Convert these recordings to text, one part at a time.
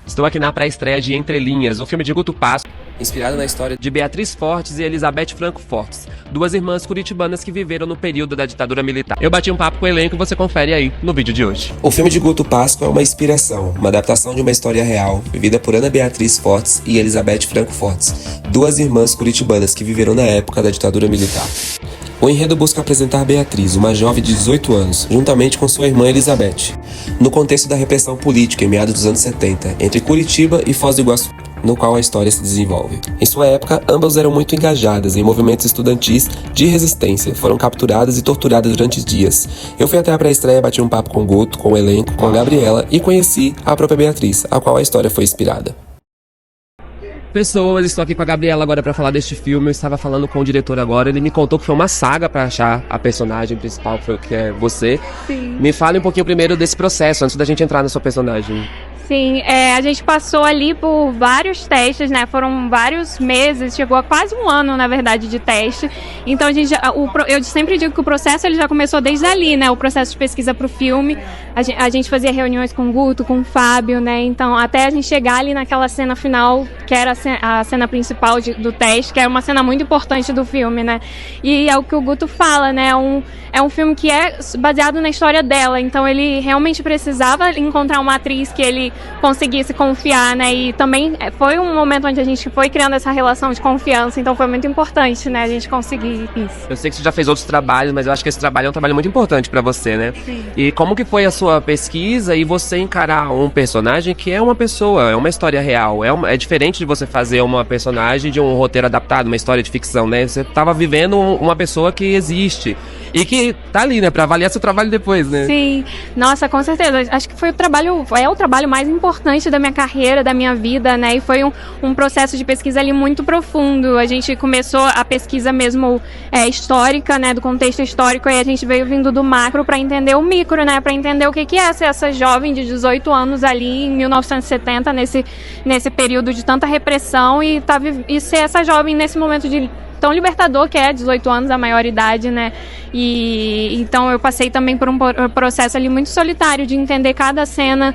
Estou aqui na pré-estreia de Entre Linhas, o filme de Guto Passo, inspirado na história de Beatriz Fortes e Elizabeth Franco Fortes, duas irmãs curitibanas que viveram no período da ditadura militar. Eu bati um papo com o elenco e você confere aí no vídeo de hoje. O filme de Guto Passo é uma inspiração, uma adaptação de uma história real, vivida por Ana Beatriz Fortes e Elizabeth Franco Fortes, duas irmãs curitibanas que viveram na época da ditadura militar. O enredo busca apresentar Beatriz, uma jovem de 18 anos, juntamente com sua irmã Elizabeth, no contexto da repressão política em meados dos anos 70, entre Curitiba e Foz do Iguaçu, no qual a história se desenvolve. Em sua época, ambas eram muito engajadas em movimentos estudantis de resistência, foram capturadas e torturadas durante dias. Eu fui até a pré-estreia, bati um papo com o Guto, com o elenco, com a Gabriela e conheci a própria Beatriz, a qual a história foi inspirada. Pessoas, estou aqui com a Gabriela agora para falar deste filme. Eu estava falando com o diretor agora, ele me contou que foi uma saga para achar a personagem principal, que é você. Sim. Me fale um pouquinho primeiro desse processo, antes da gente entrar na sua personagem. Sim, a gente passou ali por vários testes, né? Foram vários meses, chegou a quase um ano, na verdade, de teste. Então eu sempre digo que o processo ele já começou desde ali, né? O processo de pesquisa para o filme. A gente fazia reuniões com o Guto, com o Fábio, né? Então até a gente chegar ali naquela cena final, que era a cena principal do teste, que é uma cena muito importante do filme, né? E é o que o Guto fala, né? É um filme que é baseado na história dela. Então ele realmente precisava encontrar uma atriz que ele conseguisse confiar, né? E também foi um momento onde a gente foi criando essa relação de confiança, então foi muito importante, né? A gente conseguir isso. Eu sei que você já fez outros trabalhos, mas eu acho que esse trabalho é um trabalho muito importante pra você, né? Sim. E como que foi a sua pesquisa e você encarar um personagem que é uma pessoa, é uma história real, é diferente de você fazer uma personagem de um roteiro adaptado, uma história de ficção, né? Você tava vivendo uma pessoa que existe e que tá ali, né? Pra avaliar seu trabalho depois, né? Sim, nossa, com certeza. Acho que foi o trabalho mais importante da minha carreira, da minha vida, né? E foi um processo de pesquisa ali muito profundo. A gente começou a pesquisa mesmo histórica, né? Do contexto histórico, e a gente veio vindo do macro para entender o micro, né? Para entender o que é ser essa jovem de 18 anos ali em 1970, nesse período de tanta repressão, e ser essa jovem nesse momento de tão libertador que é 18 anos, a maioridade, né? E então eu passei também por um processo ali muito solitário de entender cada cena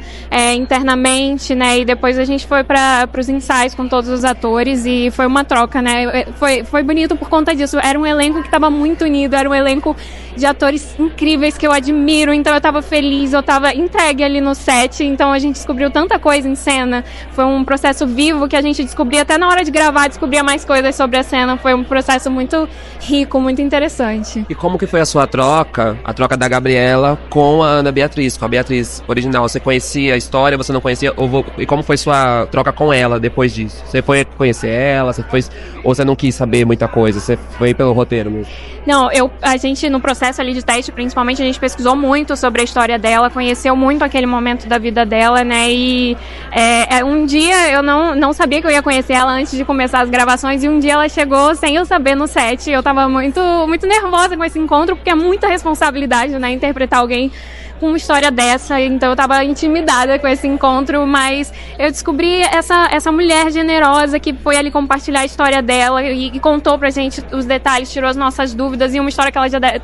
internamente, né? E depois a gente foi para os ensaios com todos os atores e foi uma troca, né? Foi bonito por conta disso. Era um elenco que estava muito unido, era um elenco de atores incríveis que eu admiro, então eu estava feliz, eu estava entregue ali no set, então a gente descobriu tanta coisa em cena. Foi um processo vivo que a gente descobria até na hora de gravar, descobria mais coisas sobre a cena. Foi um processo muito rico, muito interessante. E como que foi a sua troca, a troca da Gabriela com a Ana Beatriz, com a Beatriz original? Você conhecia a história, você não conhecia? E como foi sua troca com ela depois disso? Você foi conhecer ela, ou você não quis saber muita coisa? Você foi pelo roteiro mesmo? Não, a gente no processo ali de teste, principalmente, a gente pesquisou muito sobre a história dela, conheceu muito aquele momento da vida dela, né? E um dia eu não sabia que eu ia conhecer ela antes de começar as gravações, e um dia ela chegou sem eu saber no set. Eu tava muito, muito nervosa com esse encontro, porque é muita responsabilidade, né? Interpretar alguém com uma história dessa, então eu tava intimidada com esse encontro, mas eu descobri essa mulher generosa que foi ali compartilhar a história dela e contou pra gente os detalhes, tirou as nossas dúvidas, e uma história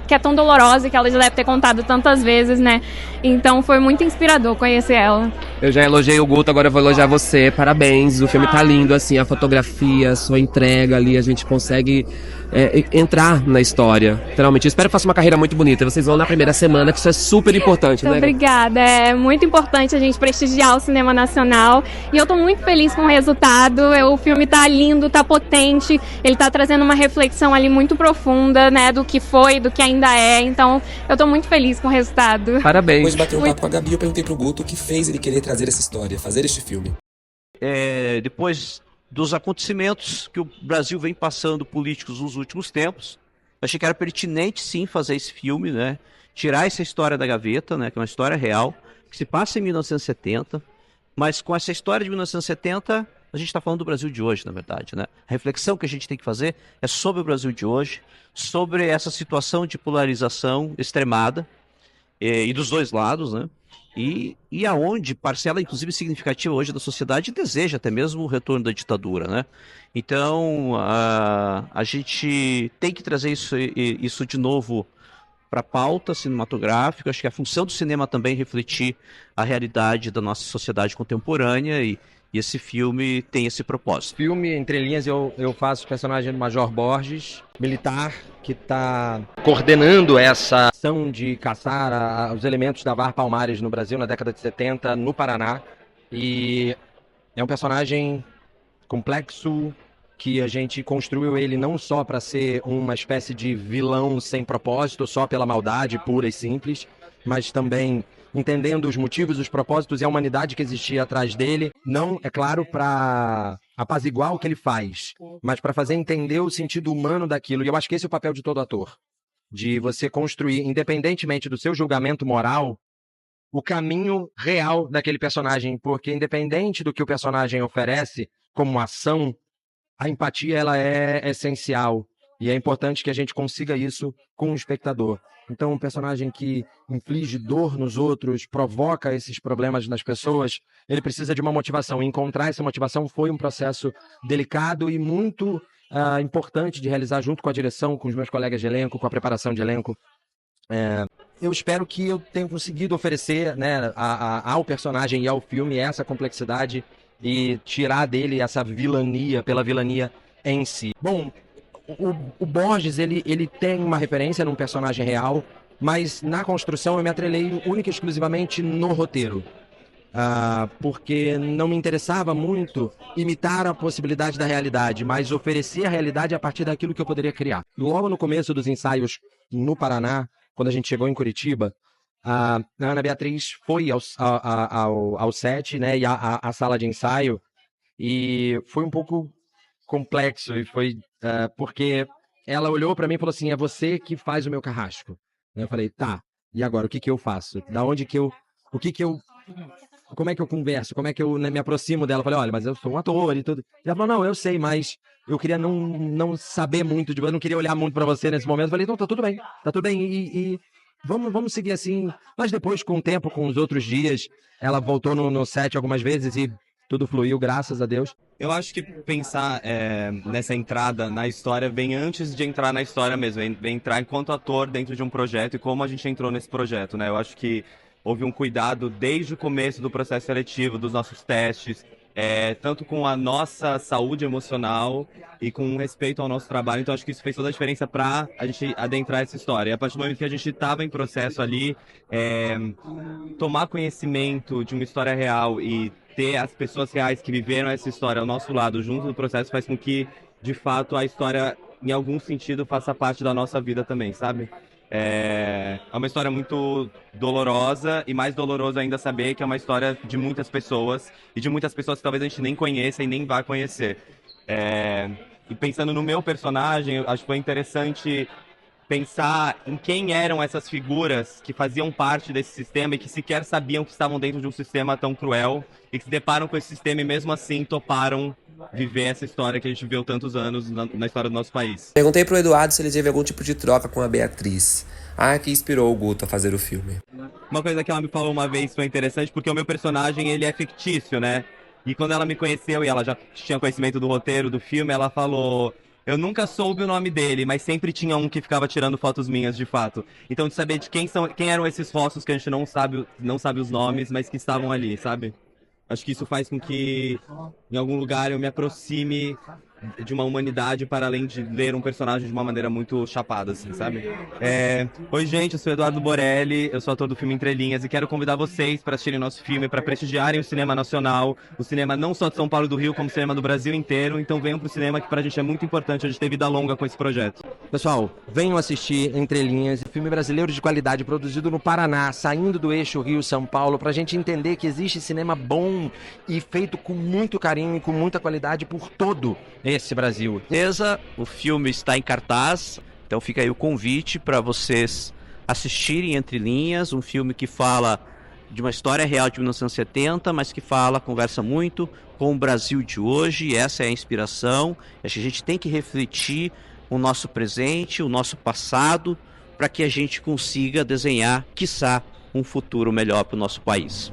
que é tão dolorosa, que ela já deve ter contado tantas vezes, né? Então foi muito inspirador conhecer ela. Eu já elogiei o Guto, agora eu vou elogiar você. Parabéns, o filme tá lindo, assim, a fotografia, a sua entrega ali, a gente consegue entrar na história, literalmente. Eu espero que faça uma carreira muito bonita. Vocês vão na primeira semana, que isso é super importante, né? Obrigada, é muito importante a gente prestigiar o cinema nacional, e eu tô muito feliz com o resultado. O filme tá lindo, tá potente, ele tá trazendo uma reflexão ali muito profunda, né, do que foi, do que ainda é, então eu tô muito feliz com o resultado. Parabéns. Depois de bater um papo com a Gabi, eu perguntei pro Guto o que fez ele querer trazer essa história, fazer este filme. Depois dos acontecimentos que o Brasil vem passando políticos nos últimos tempos, achei que era pertinente sim fazer esse filme, né? Tirar essa história da gaveta, né? Que é uma história real, que se passa em 1970, mas com essa história de 1970, a gente está falando do Brasil de hoje, na verdade, né? A reflexão que a gente tem que fazer é sobre o Brasil de hoje, sobre essa situação de polarização extremada, e dos dois lados, né? E aonde parcela, inclusive, significativa hoje da sociedade deseja até mesmo o retorno da ditadura, né? Então, a gente tem que trazer isso de novo para a pauta cinematográfica. Acho que a função do cinema também é refletir a realidade da nossa sociedade contemporânea, E esse filme tem esse propósito. Filme, entre linhas, eu faço o personagem do Major Borges, militar, que está coordenando essa ação de caçar os elementos da VAR Palmares no Brasil, na década de 70, no Paraná. E é um personagem complexo, que a gente construiu ele não só para ser uma espécie de vilão sem propósito, só pela maldade pura e simples, mas também entendendo os motivos, os propósitos e a humanidade que existia atrás dele, não, é claro, para apaziguar o que ele faz, mas para fazer entender o sentido humano daquilo. E eu acho que esse é o papel de todo ator, de você construir, independentemente do seu julgamento moral, o caminho real daquele personagem, porque independente do que o personagem oferece como ação, a empatia ela é essencial. E é importante que a gente consiga isso com o espectador. Então, um personagem que inflige dor nos outros, provoca esses problemas nas pessoas, ele precisa de uma motivação. E encontrar essa motivação foi um processo delicado e muito importante de realizar junto com a direção, com os meus colegas de elenco, com a preparação de elenco. Eu espero que eu tenha conseguido oferecer, né, ao personagem e ao filme essa complexidade e tirar dele essa vilania pela vilania em si. Bom, o Borges, ele tem uma referência num personagem real, mas na construção eu me atrelei única e exclusivamente no roteiro. Porque não me interessava muito imitar a possibilidade da realidade, mas oferecer a realidade a partir daquilo que eu poderia criar. Logo no começo dos ensaios no Paraná, quando a gente chegou em Curitiba, a Ana Beatriz foi ao set, né, e a sala de ensaio, e foi um pouco complexo, e foi porque ela olhou para mim e falou assim: é você que faz o meu carrasco. Eu falei: tá, e agora o que que eu faço? Da onde que eu, como é que eu converso? Como é que eu, né, me aproximo dela? Eu falei: olha, mas eu sou um ator e tudo. E ela falou: não, eu sei, mas eu queria não saber muito, eu não queria olhar muito para você nesse momento. Eu falei: não, tá tudo bem, e vamos seguir assim. Mas depois, com o tempo, com os outros dias, ela voltou no set algumas vezes e tudo fluiu, graças a Deus. Eu acho que pensar nessa entrada na história vem antes de entrar na história mesmo, vem entrar enquanto ator dentro de um projeto e como a gente entrou nesse projeto, né? Eu acho que houve um cuidado desde o começo do processo seletivo, dos nossos testes, tanto com a nossa saúde emocional e com respeito ao nosso trabalho. Então acho que isso fez toda a diferença para a gente adentrar essa história. E a partir do momento que a gente estava em processo ali, tomar conhecimento de uma história real e ter as pessoas reais que viveram essa história ao nosso lado, junto no processo, faz com que, de fato, a história, em algum sentido, faça parte da nossa vida também, sabe? É uma história muito dolorosa, e mais doloroso ainda saber que é uma história de muitas pessoas, e de muitas pessoas que talvez a gente nem conheça e nem vá conhecer. E pensando no meu personagem, acho que foi interessante pensar em quem eram essas figuras que faziam parte desse sistema e que sequer sabiam que estavam dentro de um sistema tão cruel e que se deparam com esse sistema e mesmo assim toparam viver essa história que a gente viveu tantos anos na história do nosso país. Perguntei pro Eduardo se ele teve algum tipo de troca com a Beatriz, que inspirou o Guto a fazer o filme. Uma coisa que ela me falou uma vez foi interessante, porque o meu personagem, ele é fictício, né? E quando ela me conheceu e ela já tinha conhecimento do roteiro do filme, ela falou: eu nunca soube o nome dele, mas sempre tinha um que ficava tirando fotos minhas, de fato. Então, de saber de quem eram esses rostos que a gente não sabe os nomes, mas que estavam ali, sabe? Acho que isso faz com que, em algum lugar, eu me aproxime de uma humanidade para além de ler um personagem de uma maneira muito chapada, assim, sabe? Oi, gente, eu sou Eduardo Borelli, eu sou ator do filme Entre Linhas e quero convidar vocês para assistirem nosso filme, para prestigiarem o cinema nacional, o cinema não só de São Paulo e do Rio, como o cinema do Brasil inteiro. Então venham pro cinema, que pra gente é muito importante, a gente ter vida longa com esse projeto. Pessoal, venham assistir Entre Linhas, filme brasileiro de qualidade, produzido no Paraná, saindo do eixo Rio-São Paulo, pra gente entender que existe cinema bom e feito com muito carinho e com muita qualidade por todo esse Brasil. O filme está em cartaz, então fica aí o convite para vocês assistirem Entre Linhas, um filme que fala de uma história real de 1970, mas que conversa muito com o Brasil de hoje, e essa é a inspiração. Acho que a gente tem que refletir o nosso presente, o nosso passado, para que a gente consiga desenhar, quiçá, um futuro melhor para o nosso país.